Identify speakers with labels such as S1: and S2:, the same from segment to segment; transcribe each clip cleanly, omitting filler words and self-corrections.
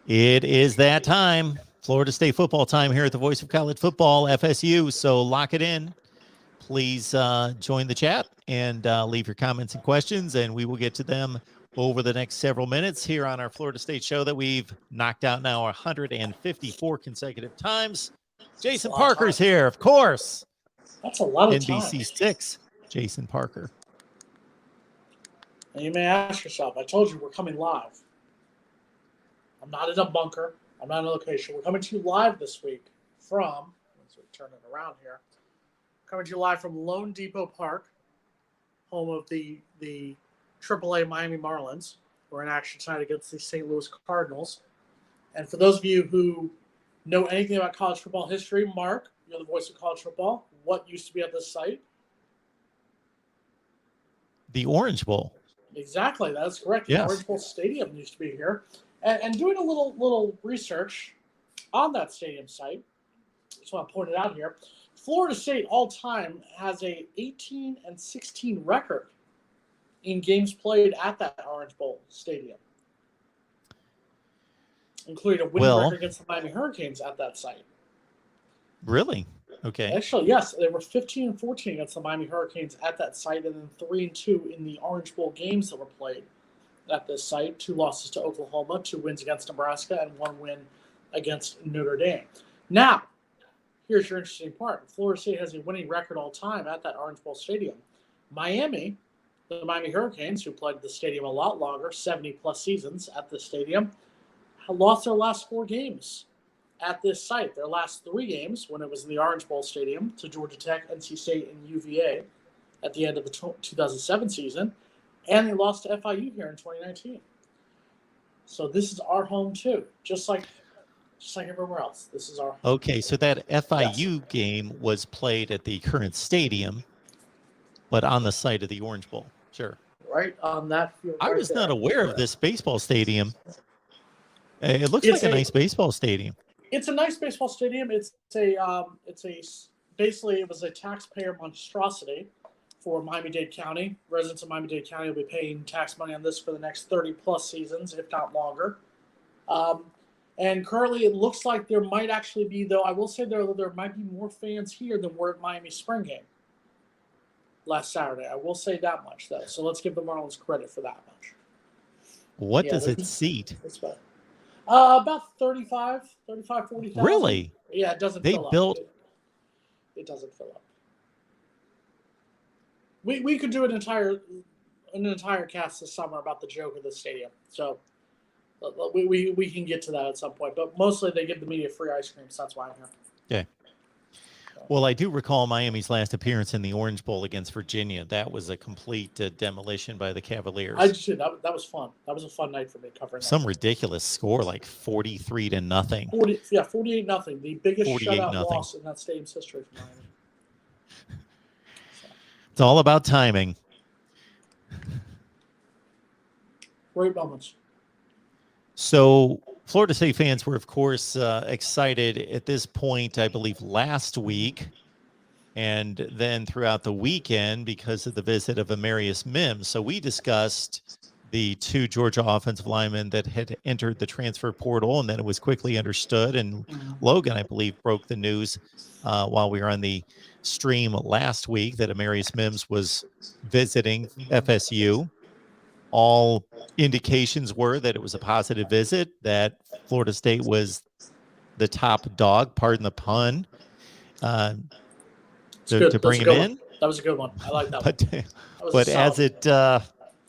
S1: It is that time. Florida State football time here at the Voice of College Football, FSU. So lock it in. Please join the chat and leave your comments and questions, and we will get to them over the next several minutes here on our Florida State show that we've knocked out now 154 consecutive times. Jason Parker's here, of course.
S2: That's a lot of time.
S1: NBC 6, Jason Parker.
S2: And you may ask yourself, I told you we're coming live. I'm not in a bunker. I'm not in a location. We're coming to you live this week from, let's turn it around here, coming to you live from LoanDepot Park, home of the AAA Miami Marlins. We're in action tonight against the St. Louis Cardinals. And for those of you who know anything about college football history, Mark, you're the voice of college football. What used to be at this site?
S1: The Orange Bowl.
S2: Exactly, that's correct. The Orange Bowl Stadium used to be here. And doing a little research on that stadium site, just want to point it out here, Florida State all-time has a 18-16 record in games played at that Orange Bowl Stadium, including a winning record against the Miami Hurricanes at that site.
S1: Really? Okay.
S2: Actually, yes, they were 15-14 against the Miami Hurricanes at that site, and then 3-2 in the Orange Bowl games that were played at this site. 2 losses to Oklahoma, 2 wins against Nebraska, and 1 win against Notre Dame. Now, here's your interesting part. Florida State has a winning record all time at that Orange Bowl Stadium. Miami, the Miami Hurricanes, who played at the stadium a lot longer, 70-plus seasons at the stadium, lost their last 4 games at this site. Their last 3 games, when it was in the Orange Bowl Stadium, to Georgia Tech, NC State, and UVA at the end of the 2007 season, and they lost to FIU here in 2019. So this is our home too, just like everywhere else. This is our home.
S1: Okay, so that FIU game was played at the current stadium, but on the site of the Orange Bowl. Sure.
S2: Right on that field.
S1: I was not aware of this baseball stadium. It looks like a nice baseball stadium.
S2: It's a nice baseball stadium. Basically it was a taxpayer monstrosity for Miami-Dade County. Residents of Miami-Dade County will be paying tax money on this for the next 30-plus seasons, if not longer. And currently it looks like there might actually be, though I will say there might be more fans here than were at Miami spring game last Saturday. I will say that much, though. So let's give the Marlins credit for that much.
S1: What does it seat?
S2: About 40,000.
S1: Really?
S2: Yeah, it doesn't fill up. It doesn't fill up. We could do an entire cast this summer about the joke of the stadium. So we can get to that at some point. But mostly they give the media free ice cream, so that's why I'm here.
S1: Okay. Well, I do recall Miami's last appearance in the Orange Bowl against Virginia. That was a complete demolition by the Cavaliers.
S2: I just did. That was fun. That was a fun night for me covering
S1: some ridiculous score, like 43-0.
S2: 48-0. The biggest shutout loss in that stadium's history for Miami.
S1: It's all about timing.
S2: Great moments.
S1: So Florida State fans were, of course, excited at this point, I believe, last week, and then throughout the weekend because of the visit of Amarius Mims. So we discussed the 2 Georgia offensive linemen that had entered the transfer portal, and then it was quickly understood. And Logan, I believe, broke the news while we were on the stream last week that Amarius Mims was visiting FSU. All indications were that it was a positive visit, that Florida State was the top dog, pardon the pun, to bring him in.
S2: That was a good one. I like that one.
S1: But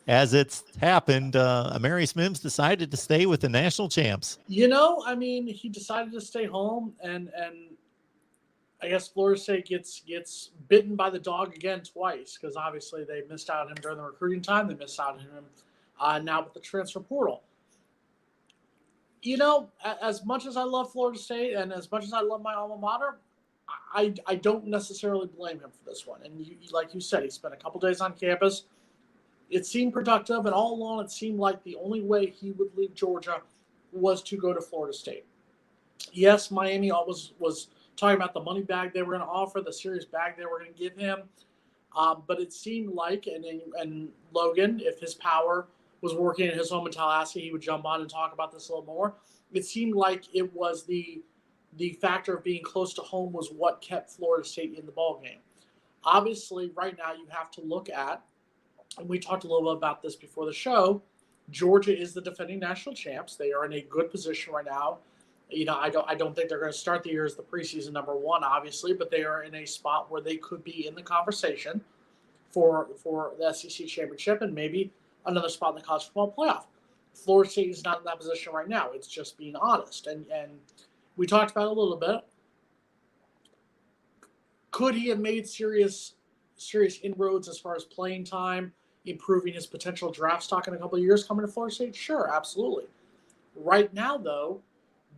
S1: as it's happened, Amarius Mims decided to stay with the national champs.
S2: You know, I mean, he decided to stay home, and I guess Florida State gets bitten by the dog again twice, because obviously they missed out on him during the recruiting time. They missed out on him now with the transfer portal. You know, as much as I love Florida State and as much as I love my alma mater, I don't necessarily blame him for this one. And like you said, he spent a couple days on campus. It seemed productive, and all along it seemed like the only way he would leave Georgia was to go to Florida State. Yes, Miami was talking about the money bag they were going to offer, the serious bag they were going to give him. But it seemed like, and Logan, if his power was working at his home in Tallahassee, he would jump on and talk about this a little more. It seemed like it was the factor of being close to home was what kept Florida State in the ballgame. Obviously, right now you have to look at, and we talked a little bit about this before the show, Georgia is the defending national champs. They are in a good position right now. I don't think they're going to start the year as the preseason number one, obviously, but they are in a spot where they could be in the conversation for the SEC championship and maybe another spot in the college football playoff. Florida State is not in that position right now. It's just being honest. And we talked about it a little bit. Could he have made serious inroads as far as playing time, improving his potential draft stock in a couple of years coming to Florida State? Sure, absolutely. Right now, though,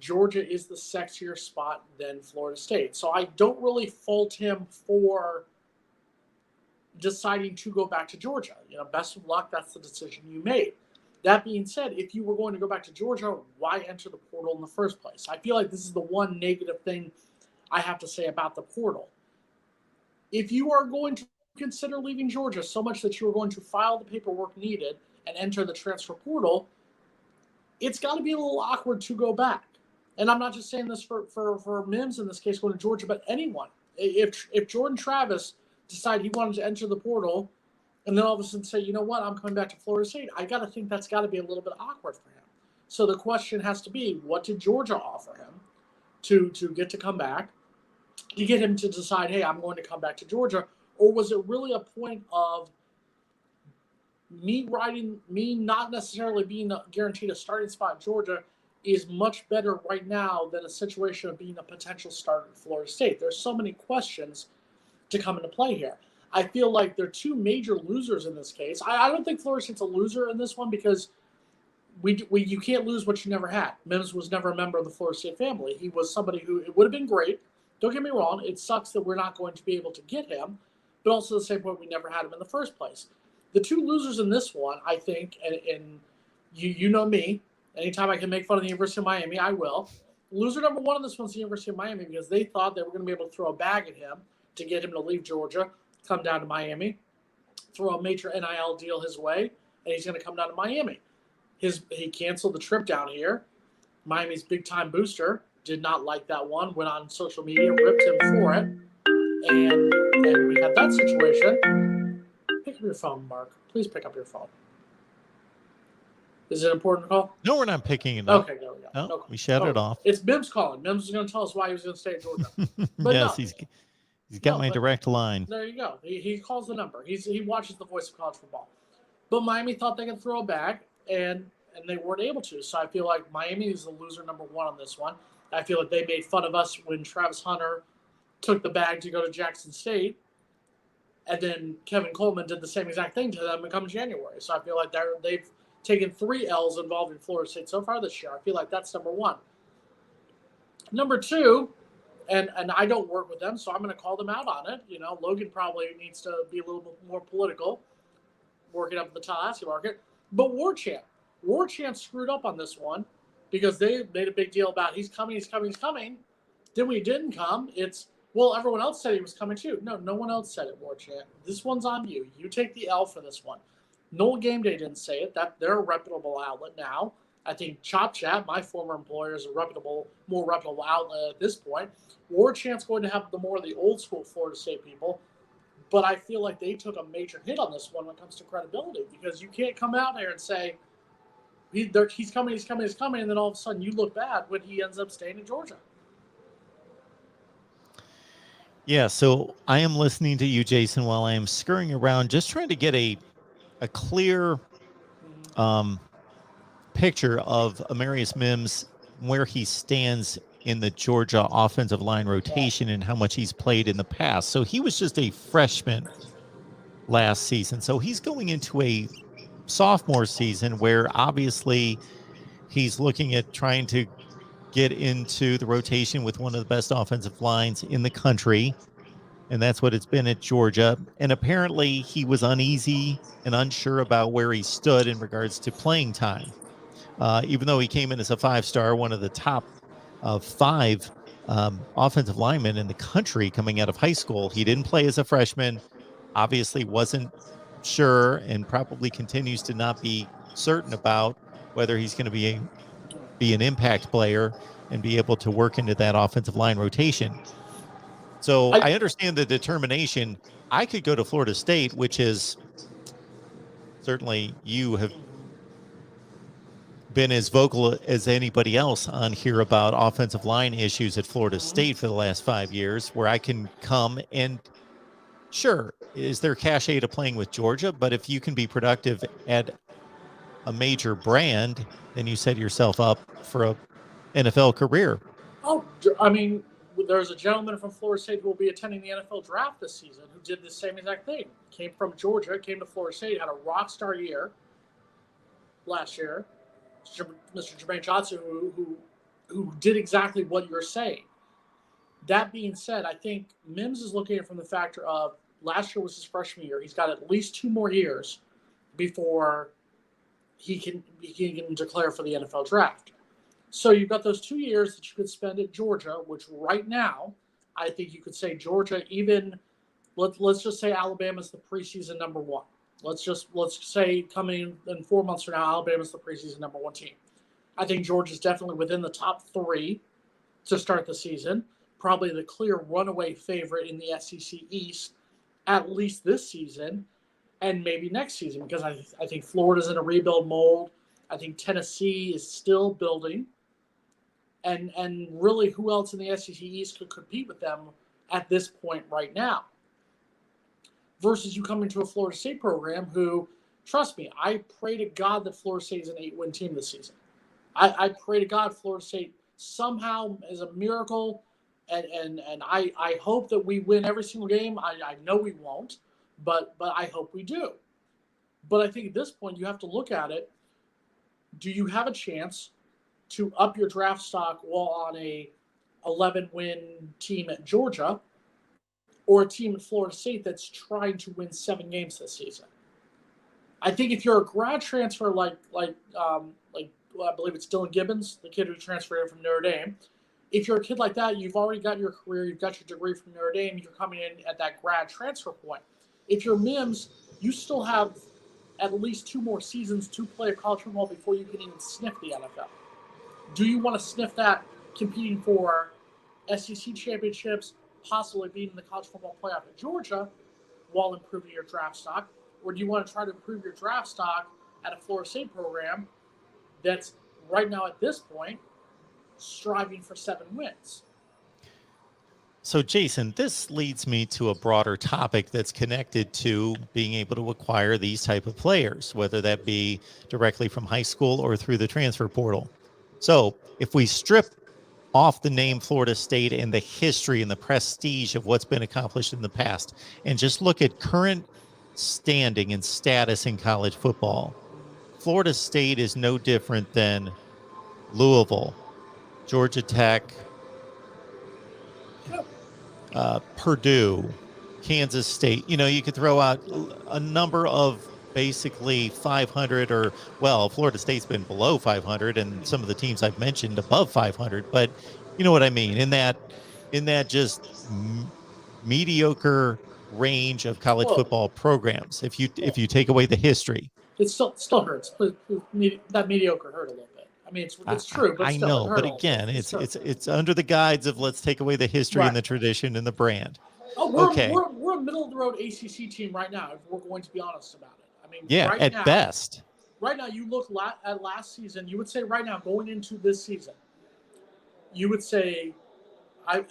S2: Georgia is the sexier spot than Florida State. So I don't really fault him for deciding to go back to Georgia. Best of luck. That's the decision you made. That being said, if you were going to go back to Georgia, why enter the portal in the first place? I feel like this is the one negative thing I have to say about the portal. If you are going to consider leaving Georgia so much that you are going to file the paperwork needed and enter the transfer portal, it's got to be a little awkward to go back. And I'm not just saying this for Mims in this case going to Georgia, but anyone. If Jordan Travis decided he wanted to enter the portal and then all of a sudden say, you know what, I'm coming back to Florida State, I got to think that's got to be a little bit awkward for him. So the question has to be, what did Georgia offer him to get to come back, to get him to decide, hey, I'm going to come back to Georgia? Or was it really a point of me not necessarily being guaranteed a starting spot in Georgia is much better right now than a situation of being a potential starter at Florida State? There's so many questions to come into play here. I feel like there are two major losers in this case. I don't think Florida State's a loser in this one because you can't lose what you never had. Mims was never a member of the Florida State family. He was somebody who, it would have been great. Don't get me wrong. It sucks that we're not going to be able to get him, but also at the same point, we never had him in the first place. The two losers in this one, I think, and you know me, anytime I can make fun of the University of Miami, I will. Loser number one in this one's the University of Miami because they thought they were going to be able to throw a bag at him to get him to leave Georgia, come down to Miami, throw a major NIL deal his way, and he's going to come down to Miami. He canceled the trip down here. Miami's big-time booster did not like that one, went on social media, ripped him for it, and we had that situation. Pick up your phone, Mark. Please pick up your phone. Is it an important call?
S1: No, we're not picking it up.
S2: Okay, there we go.
S1: No,
S2: No,
S1: we shut it off.
S2: It's Mims calling. Mims is going to tell us why he was going to stay in Georgia. But
S1: yes,
S2: no.
S1: he's got my direct line.
S2: There you go. He calls the number. He watches the voice of college football. But Miami thought they could throw a bag, and they weren't able to. So I feel like Miami is the loser number one on this one. I feel like they made fun of us when Travis Hunter took the bag to go to Jackson State, and then Kevin Coleman did the same exact thing to them come January. So I feel like they've taken 3 L's involving Florida State so far this year. I feel like that's number one. Number two, and I don't work with them, so I'm going to call them out on it. Logan probably needs to be a little bit more political, working up in the Tallahassee market. But War Chant screwed up on this one because they made a big deal about he's coming. Then when he didn't come, everyone else said he was coming too. No one else said it, War Chant. This one's on you. You take the L for this one. Noel Game Day didn't say it. They're a reputable outlet now. I think Chop Chat, my former employer, is a more reputable outlet at this point. War Chant's going to have more of the old school Florida State people, but I feel like they took a major hit on this one when it comes to credibility because you can't come out there and say he's coming, and then all of a sudden you look bad when he ends up staying in Georgia.
S1: Yeah, so I am listening to you, Jason, while I am scurrying around, just trying to get a clear picture of Amarius Mims, where he stands in the Georgia offensive line rotation and how much he's played in the past. So he was just a freshman last season. So he's going into a sophomore season where obviously he's looking at trying to get into the rotation with one of the best offensive lines in the country. And that's what it's been at Georgia. And apparently he was uneasy and unsure about where he stood in regards to playing time. Even though he came in as a 5-star, one of the top 5 offensive linemen in the country coming out of high school, he didn't play as a freshman, obviously wasn't sure, and probably continues to not be certain about whether he's going to be an impact player and be able to work into that offensive line rotation. So I understand the determination. I could go to Florida State, which is certainly you have been as vocal as anybody else on here about offensive line issues at Florida State for the last 5 years, where I can come and sure, is there cachet to playing with Georgia? But if you can be productive at a major brand, then you set yourself up for a NFL career.
S2: Oh, I mean, there's a gentleman from Florida State who will be attending the NFL draft this season who did the same exact thing. Came from Georgia, came to Florida State, had a rock star year last year. Mr. Jermaine Johnson, who did exactly what you're saying. That being said, I think Mims is looking at it from the factor of last year was his freshman year. He's got at least 2 more years before he can declare for the NFL draft. So you've got those 2 years that you could spend at Georgia, which right now, I think you could say Georgia, even let's just say Alabama's the preseason number 1. Let's say coming in 4 months from now, Alabama's the preseason number 1 team. I think Georgia's definitely within the top 3 to start the season. Probably the clear runaway favorite in the SEC East, at least this season, and maybe next season, because I think Florida's in a rebuild mold. I think Tennessee is still building. And really, who else in the SEC East could compete with them at this point right now? Versus you come into a Florida State program who, trust me, I pray to God that Florida State is an 8-win team this season. I pray to God Florida State somehow is a miracle, and I hope that we win every single game. I know we won't, but I hope we do. But I think at this point you have to look at it. Do you have a chance to up your draft stock while on a 11-win team at Georgia, or a team at Florida State that's trying to win 7 games this season? I think if you're a grad transfer like I believe it's Dylan Gibbons, the kid who transferred in from Notre Dame. If you're a kid like that, you've already got your career, you've got your degree from Notre Dame, you're coming in at that grad transfer point. If you're Mims, you still have at least 2 more seasons to play college football before you can even sniff the NFL. Do you want to sniff that competing for SEC championships, possibly being in the college football playoff at Georgia while improving your draft stock? Or do you want to try to improve your draft stock at a Florida State program that's right now at this point striving for 7 wins?
S1: So, Jason, this leads me to a broader topic that's connected to being able to acquire these type of players, whether that be directly from high school or through the transfer portal. So if we strip off the name Florida State and the history and the prestige of what's been accomplished in the past, and just look at current standing and status in college football, Florida State is no different than Louisville, Georgia Tech, Purdue, Kansas State. You know, you could throw out a number of basically 500, or, well, Florida State's been below 500 and some of the teams I've mentioned above 500, but you know what I mean, in that just mediocre range of college football programs. If you take away the history,
S2: it still hurts. That mediocre hurt a little bit. I mean, it's true, but still,
S1: I know, but again, it's under the guise of let's take away the history and the tradition and the brand.
S2: Oh, we're a middle of the road ACC team right now, if we're going to be honest about it. I mean,
S1: yeah,
S2: right
S1: at
S2: now,
S1: best.
S2: Right now, you look at last season, you would say right now, going into this season, you would say,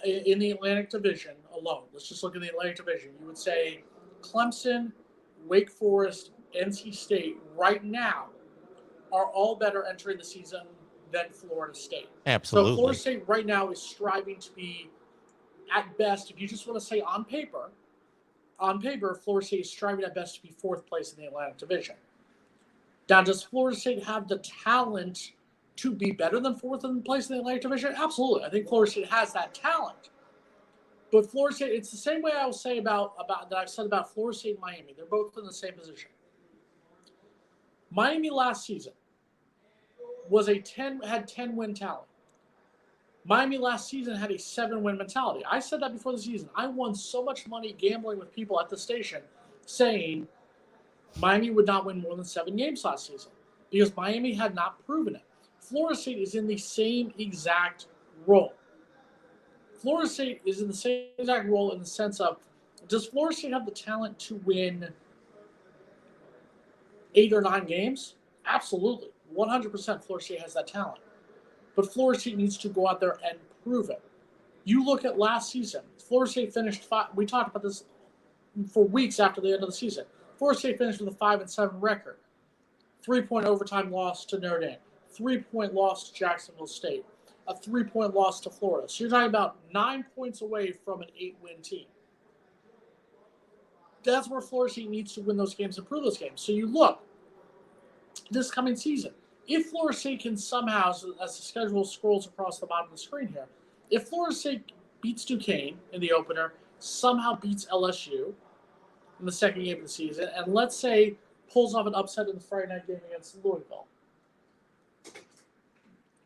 S2: in the Atlantic Division alone, let's just look at the Atlantic Division, you would say Clemson, Wake Forest, NC State right now are all better entering the season than Florida State.
S1: Absolutely.
S2: So Florida State right now is striving to be, at best, if you just want to say on paper, Florida State is striving at best to be 4th place in the Atlantic Division. Now, does Florida State have the talent to be better than 4th place in the Atlantic Division? Absolutely. I think Florida State has that talent. But Florida State, it's the same way I will say about that I've said about Florida State and Miami. They're both in the same position. Miami last season had 10-win talent. Miami last season had a 7-win mentality. I said that before the season. I won so much money gambling with people at the station saying Miami would not win more than 7 games last season. because Miami had not proven it. Florida State is in the same exact role. Florida State is in the same exact role in the sense of, does Florida State have the talent to win 8 or 9 games? Absolutely. 100% Florida State has that talent. But Florida State needs to go out there and prove it. You look at last season. Florida State finished 5. We talked about this for weeks after the end of the season. Florida State finished with a 5-7 record. 3-point overtime loss to Notre Dame. 3-point loss to Jacksonville State. A 3-point loss to Florida. So you're talking about 9 points away from an 8-win team. That's where Florida State needs to win those games and prove those games. So you look, this coming season, if Florida State can somehow, as the schedule scrolls across the bottom of the screen here, if Florida State beats Duquesne in the opener, somehow beats LSU in the second game of the season, and let's say pulls off an upset in the Friday night game against Louisville,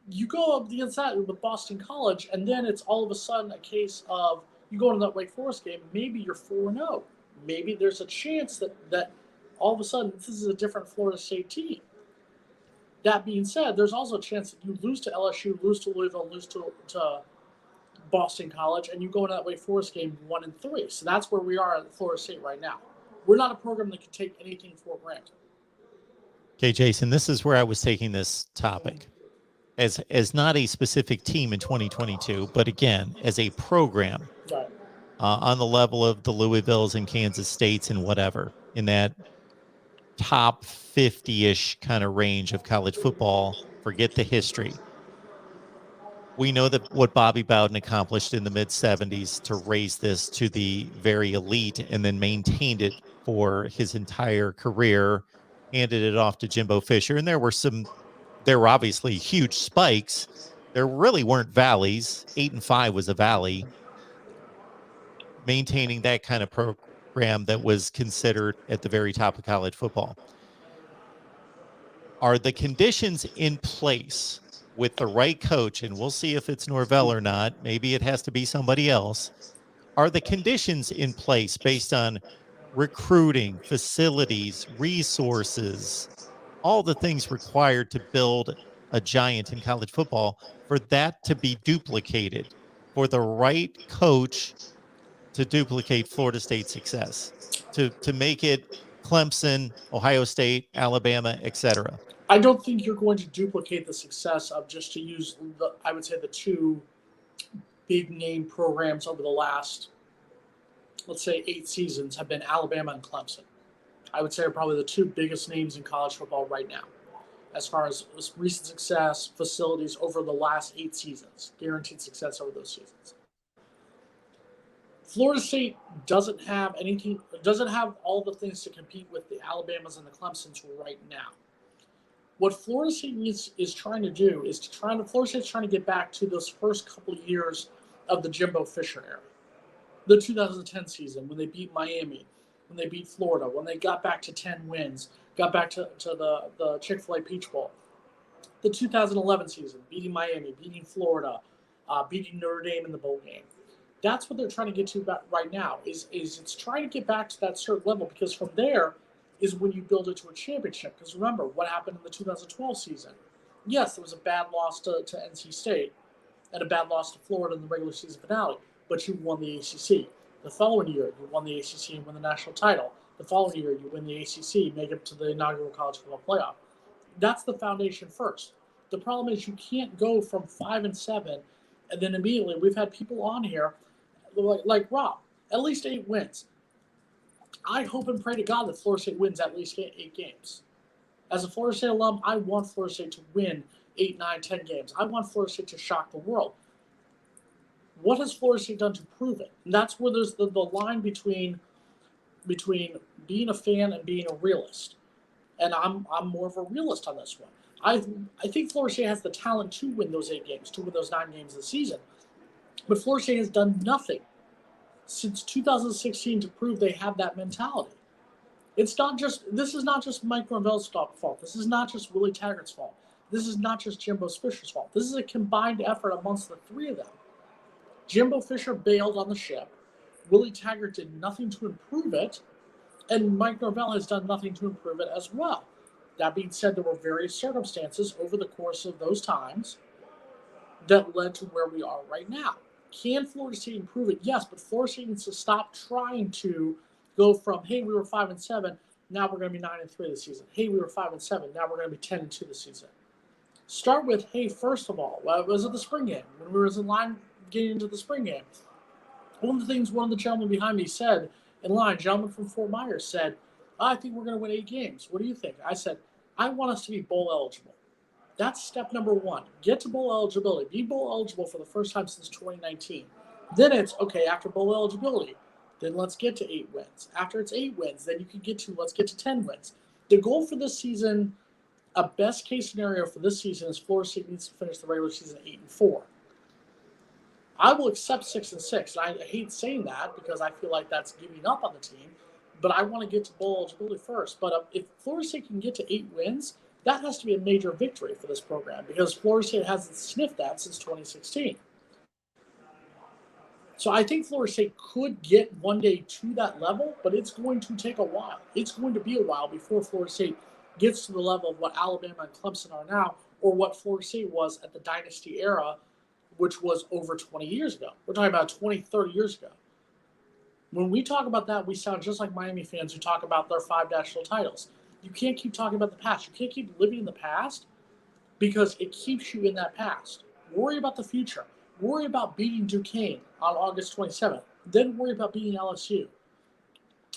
S2: you go up against that with Boston College, and then it's all of a sudden a case of you go into that Wake Forest game, maybe you're 4-0. Maybe there's a chance that all of a sudden this is a different Florida State team. That being said, there's also a chance that you lose to LSU, lose to Louisville, lose to Boston College, and you go into that Wake Forest game 1-3. So that's where we are at Florida State right now. We're not a program that can take anything for granted.
S1: Okay, Jason, this is where I was taking this topic as not a specific team in 2022, but again, as a program.
S2: Right.
S1: On the level of the Louisvilles and Kansas States and whatever, in that top 50-ish kind of range of college football. Forget the history. We know that what Bobby Bowden accomplished in the mid-'70s to raise this to the very elite and then maintained it for his entire career, handed it off to Jimbo Fisher. And there were obviously huge spikes. There really weren't valleys. 8-5 was a valley. Maintaining that kind of program that was considered at the very top of college football. Are the conditions in place with the right coach, and we'll see if it's Norvell or not, maybe it has to be somebody else. Are the conditions in place based on recruiting, facilities, resources, all the things required to build a giant in college football, for that to be duplicated, for the right coach to duplicate Florida State's success, to make it Clemson, Ohio State, Alabama, etc.?
S2: I don't think you're going to duplicate the success of, just to use I would say the two big name programs over the last, let's say, 8 seasons have been Alabama and Clemson. I would say are probably the two biggest names in college football right now, as far as recent success, facilities over the last 8 seasons, guaranteed success over those seasons. Florida State doesn't have all the things to compete with the Alabamas and the Clemsons right now. What Florida State is trying to do is Florida State's trying to get back to those first couple of years of the Jimbo Fisher era. The 2010 season, when they beat Miami, when they beat Florida, when they got back to 10 wins, got back to the Chick-fil-A Peach Bowl. The 2011 season, beating Miami, beating Florida, beating Notre Dame in the bowl game. That's what they're trying to get to right now, is it's trying to get back to that certain level, because from there is when you build it to a championship. Because remember, what happened in the 2012 season? Yes, there was a bad loss to NC State and a bad loss to Florida in the regular season finale, but you won the ACC. The following year, you won the ACC and won the national title. The following year, you win the ACC, make it to the inaugural college football playoff. That's the foundation first. The problem is you can't go from 5-7 and then immediately, we've had people on here like Rob, at least 8 wins. I hope and pray to God that Florida State wins at least 8 games. As a Florida State alum, I want Florida State to win 8, 9, 10 games. I want Florida State to shock the world. What has Florida State done to prove it? And that's where there's the line between being a fan and being a realist. And I'm more of a realist on this one. I think Florida State has the talent to win those 8 games, to win those 9 games of the season. But Florida State has done nothing since 2016 to prove they have that mentality. This is not just Mike Norvell's fault. This is not just Willie Taggart's fault. This is not just Jimbo Fisher's fault. This is a combined effort amongst the 3 of them. Jimbo Fisher bailed on the ship. Willie Taggart did nothing to improve it. And Mike Norvell has done nothing to improve it as well. That being said, there were various circumstances over the course of those times that led to where we are right now. Can Florida State improve it? Yes, but Florida State needs to stop trying to go from, hey, we were 5-7, now we're going to be 9-3 this season. Hey, we were 5-7, now we're going to be 10-2 this season. Start with, hey, first of all, was it the spring game? When we were in line getting into the spring game, one of the gentlemen behind me said in line, gentleman from Fort Myers said, I think we're going to win 8 games. What do you think? I said, I want us to be bowl eligible. That's step number 1. Get to bowl eligibility. Be bowl eligible for the first time since 2019. Then it's, okay, after bowl eligibility, then let's get to 8 wins. After it's 8 wins, then you can let's get to 10 wins. The goal for this season, a best case scenario for this season is Florida State needs to finish the regular season 8-4. I will accept 6-6. I hate saying that because I feel like that's giving up on the team, but I want to get to bowl eligibility first. But if Florida State can get to 8 wins, that has to be a major victory for this program because Florida State hasn't sniffed that since 2016. So I think Florida State could get one day to that level, but it's going to take a while. It's going to be a while before Florida State gets to the level of what Alabama and Clemson are now, or what Florida State was at the dynasty era, which was over 20 years ago. We're talking about 20, 30 years ago. When we talk about that, we sound just like Miami fans who talk about their 5 national titles. You can't keep talking about the past. You can't keep living in the past because it keeps you in that past. Worry about the future. Worry about beating Duquesne on August 27th. Then worry about beating LSU.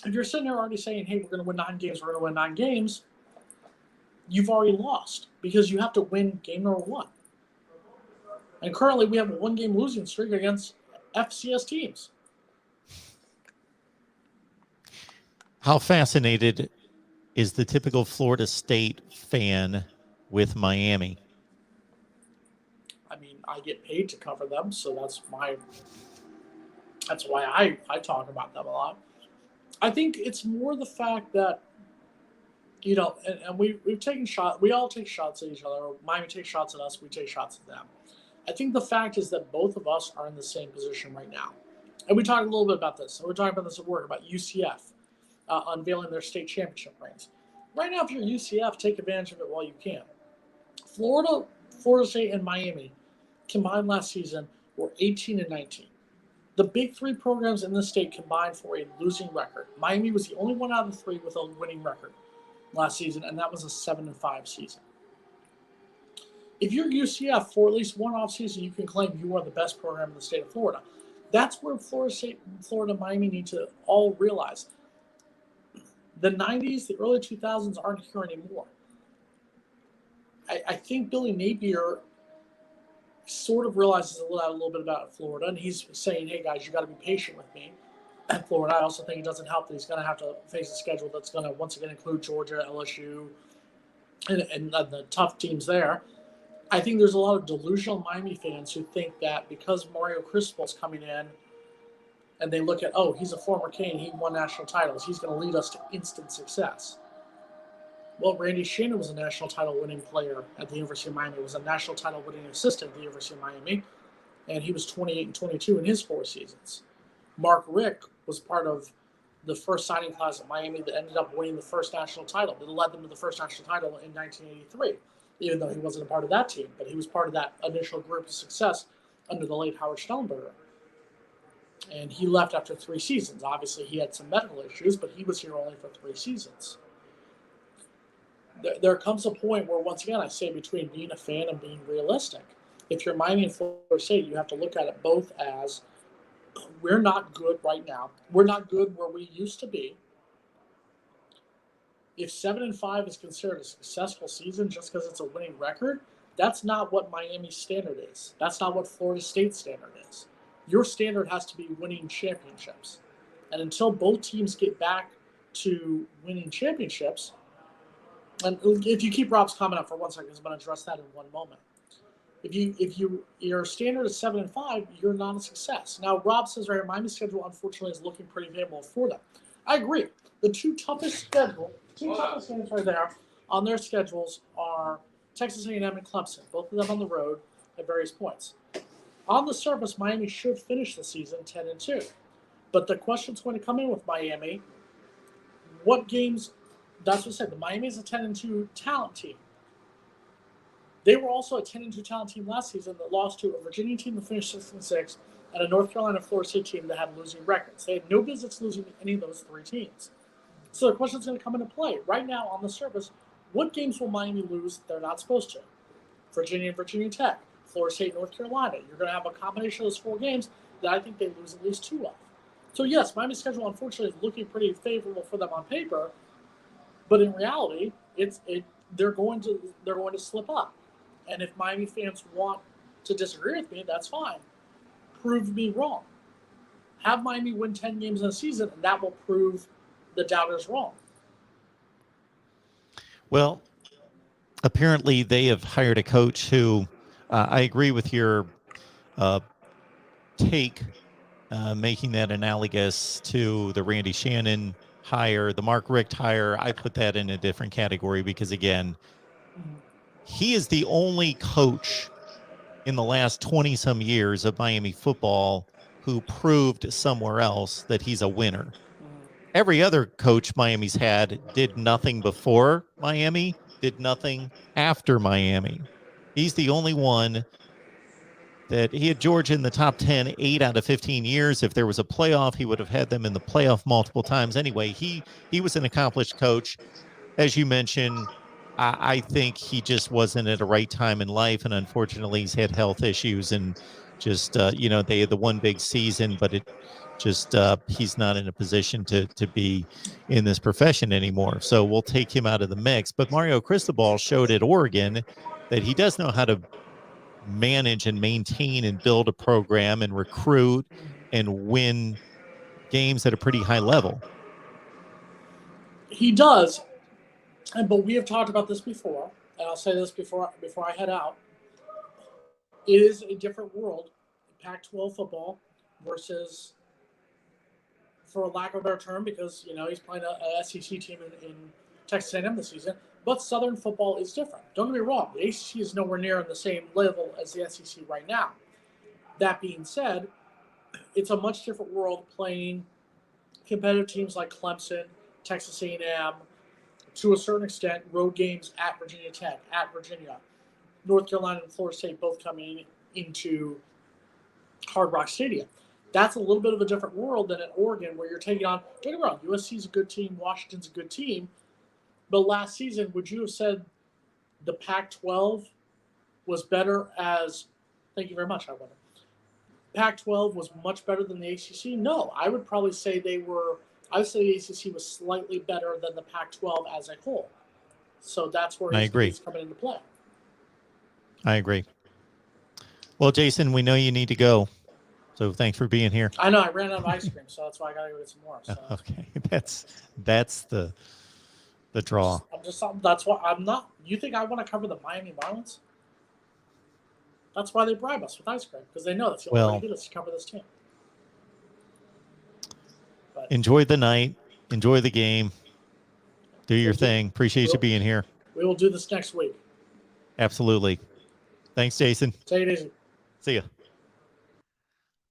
S2: If you're sitting there already saying, hey, we're going to win 9 games, we're going to win 9 games, you've already lost because you have to win game number 1. And currently we have a 1-game losing streak against FCS teams.
S1: How fascinated is the typical Florida State fan with Miami?
S2: I mean, I get paid to cover them, so that's why I talk about them a lot. I think it's more the fact that, and we've taken shots. We all take shots at each other. Miami takes shots at us. We take shots at them. I think the fact is that both of us are in the same position right now. And we talked a little bit about this. So we're talking about this at work, about UCF unveiling their state championship rings. Right now, if you're UCF, take advantage of it while you can. Florida State, and Miami combined last season were 18-19. The big 3 programs in the state combined for a losing record. Miami was the only one out of the 3 with a winning record last season, and that was a 7-5 season. If you're UCF for at least one offseason, you can claim you are the best program in the state of Florida. That's where Florida State and Florida and Miami need to all realize. The 90s, the early 2000s aren't here anymore. I think Billy Napier sort of realizes a little bit about Florida, and he's saying, hey, guys, you got to be patient with me at Florida. I also think it doesn't help that he's going to have to face a schedule that's going to once again include Georgia, LSU, and the tough teams there. I think there's a lot of delusional Miami fans who think that because Mario Cristobal's coming in and they look at, oh, he's a former Cane, he won national titles, he's going to lead us to instant success. Well, Randy Shannon was a national title winning player at the University of Miami, was a national title winning assistant at the University of Miami, and he was 28-22 in his 4 seasons. Mark Richt was part of the first signing class at Miami that ended up winning the first national title. That led them to the first national title in 1983, even though he wasn't a part of that team, but he was part of that initial group of success under the late Howard Schnellenberger. And he left after 3 seasons. Obviously, he had some medical issues, but he was here only for 3 seasons. There comes a point where, once again, I say between being a fan and being realistic. If you're Miami and Florida State, you have to look at it both as we're not good right now. We're not good where we used to be. If 7-5 is considered a successful season just because it's a winning record, that's not what Miami's standard is. That's not what Florida State's standard is. Your standard has to be winning championships. And until both teams get back to winning championships, and if you keep Rob's comment up for 1 second, I'm going to address that in one moment. If your standard is 7-5, you're not a success. Now, Rob says right here, Miami's schedule unfortunately is looking pretty favorable for them. I agree. The two toughest games right there on their schedules are Texas A&M and Clemson, both of them on the road at various points. On the surface, Miami should finish the season 10-2. But the question's going to come in with Miami. What games That's what I said. The Miami is a 10-2 talent team. They were also a 10-2 talent team last season that lost to a Virginia team that finished 6-6 and a North Carolina Florida State team that had losing records. They had no business losing to any of those three teams. So the question is going to come into play. Right now, on the surface, what games will Miami lose that they're not supposed to? Virginia and Virginia Tech, Florida State, North Carolina. You're going to have a combination of those four games that I think they lose at least two of. So yes, Miami's schedule unfortunately is looking pretty favorable for them on paper, but in reality, they're going to slip up. And if Miami fans want to disagree with me, that's fine. Prove me wrong. Have Miami win 10 games in a season, and that will prove the doubters wrong.
S1: Well, apparently they have hired a coach who I agree with your take, making that analogous to the Randy Shannon hire, the Mark Richt hire. I put that in a different category because, again, he is the only coach in the last 20 some years of Miami football who proved somewhere else that he's a winner. Every other coach Miami's had did nothing before Miami, did nothing after Miami. He's the only one that he had Georgia in the top 10, 8 out of 15 years. If there was a playoff, he would have had them in the playoff multiple times. Anyway, he was an accomplished coach. As you mentioned, I think he just wasn't at a right time in life. And unfortunately, he's had health issues and just, they had the one big season, but it just, he's not in a position to be in this profession anymore. So we'll take him out of the mix. But Mario Cristobal showed at Oregon that he does know how to manage and maintain and build a program and recruit and win games at a pretty high level.
S2: He does. But we have talked about this before, and I'll say this before I head out. It is a different world, Pac-12 football versus, for lack of a better term, because he's playing a SEC team in Texas A&M this season. But Southern football is different. Don't get me wrong; the ACC is nowhere near on the same level as the SEC right now. That being said, it's a much different world playing competitive teams like Clemson, Texas A&M. To a certain extent, road games at Virginia Tech, at Virginia, North Carolina and Florida State both coming into Hard Rock Stadium. That's a little bit of a different world than at Oregon, where you're taking on, don't get me wrong, USC's a good team, Washington's a good team, but last season, would you have said the Pac-12 was better as, thank you very much, I wonder, Pac-12 was much better than the ACC? No, I would probably say I would say the ACC was slightly better than the Pac-12 as a whole. So that's where he's coming into play.
S1: I agree. Well, Jason, we know you need to go, so thanks for being here.
S2: I know I ran out of ice cream, so that's why I got to go get some more. So.
S1: Okay, that's the draw.
S2: That's why I'm not. You think I want to cover the Miami Marlins? That's why they bribe us with ice cream, because they know that's the only way to get us to cover this team. But
S1: enjoy the night. Enjoy the game. Do your thing. Appreciate you being here.
S2: We will do this next week.
S1: Absolutely. Thanks, Jason.
S2: Take it easy.
S1: See ya.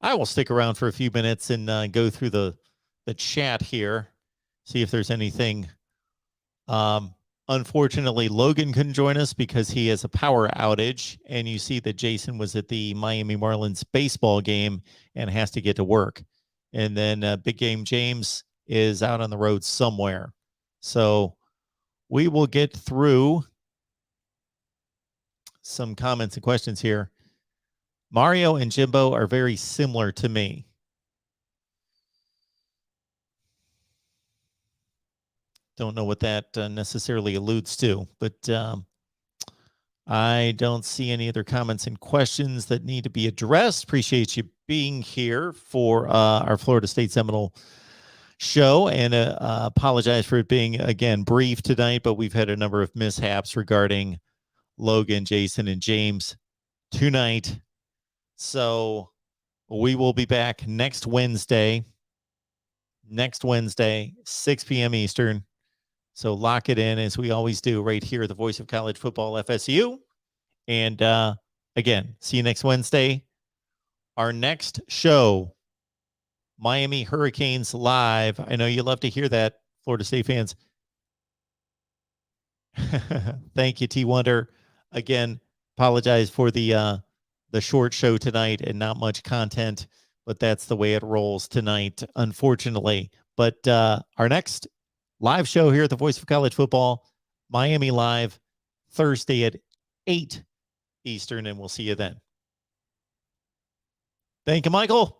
S1: I will stick around for a few minutes and go through the chat here, see if there's anything. Unfortunately, Logan couldn't join us because he has a power outage, and you see that Jason was at the Miami Marlins baseball game and has to get to work. And then Big Game James is out on the road somewhere. So we will get through some comments and questions here. Mario and Jimbo are very similar to me. Don't know what that necessarily alludes to, but I don't see any other comments and questions that need to be addressed. Appreciate you being here for our Florida State Seminole show, and apologize for it being, again, brief tonight, but we've had a number of mishaps regarding Logan, Jason, and James tonight. So we will be back next Wednesday, 6 p.m. Eastern. So lock it in, as we always do, right here, the voice of college football, FSU. And again, see you next Wednesday. Our next show, Miami Hurricanes Live. I know you love to hear that, Florida State fans. Thank you, T Wonder. Again, apologize for the short show tonight and not much content, but that's the way it rolls tonight, unfortunately. But our next live show here at the Voice of College Football, Miami Live, Thursday at 8 Eastern, and we'll see you then. Thank you, Michael.